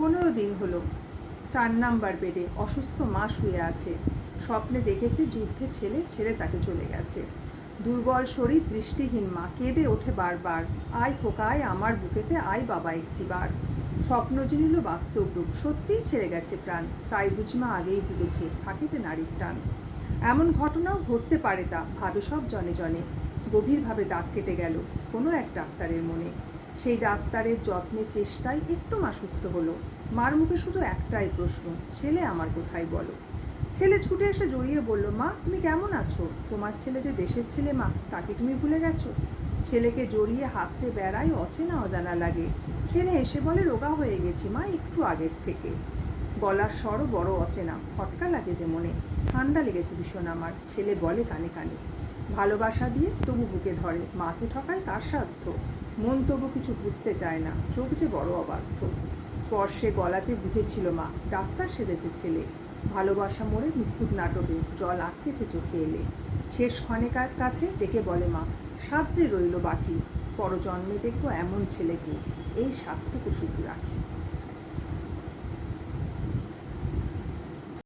15 দিন হলো 4 নাম্বার বেডে অসুস্থ মা শুয়ে আছে। স্বপ্নে দেখেছে যুদ্ধে ছেলে ছেড়ে তাকে চলে গেছে। দুর্বল শরীর, দৃষ্টিহীন মা কেঁদে ওঠে বারবার, আয় খোকা আয় আমার বুকেতে, আয় বাবা একটিবার। স্বপ্ন জিনিল বাস্তব রূপ, সত্যিই ছেড়ে গেছে প্রাণ। তাই বুঝি মা আগেই বুঝেছে থাকে যে নারীর টান। এমন ঘটনাও ঘটতে পারে তা ভাবে সব জনে জনে। গভীরভাবে দাগ কেটে গেল কোনো এক ডাক্তারের মনে। সেই ডাক্তারের যত্নের চেষ্টায় একটু মা সুস্থ হলো। মার মুখে শুধু একটাই প্রশ্ন, ছেলে আমার কোথায় বলো। ছেলে ছুটে এসে জড়িয়ে বলল, মা তুমি কেমন আছো? তোমার ছেলে যে দেশের ছেলে মা, তাকে তুমি ভুলে গেছো? ছেলেকে জড়িয়ে হাতড়ে বেড়ায়, অচেনা অজানা লাগে। ছেলে এসে বলে, রোগা হয়ে গেছি মা একটু আগের থেকে। গলার স্বরও বড় অচেনা, খটকা লাগে যে মনে। ঠান্ডা লেগেছে ভীষণ আমার। ছেলে বলে কানে কানে, ভালোবাসা দিয়ে তবু বুকে ধরে, মাকে ঠকায় কার সাধ্য। মন তবু কিছু বুঝতে চায় না, চোখ যে বড় অবাধ্য। স্পর্শে গলাতে বুঝেছিল মা, ডাক্তার সেজেছে ছেলে। ভালোবাসা মোড়ে নিখুঁত নাটকে জল আটকেছে চোখে এলে। শেষ ক্ষণেকার কাছে ডেকে বলে মা, সাত যে রইল বাকি, পরজন্মে দেখবো এমন ছেলেকে, এই সাতটুকু শুধু রাখি।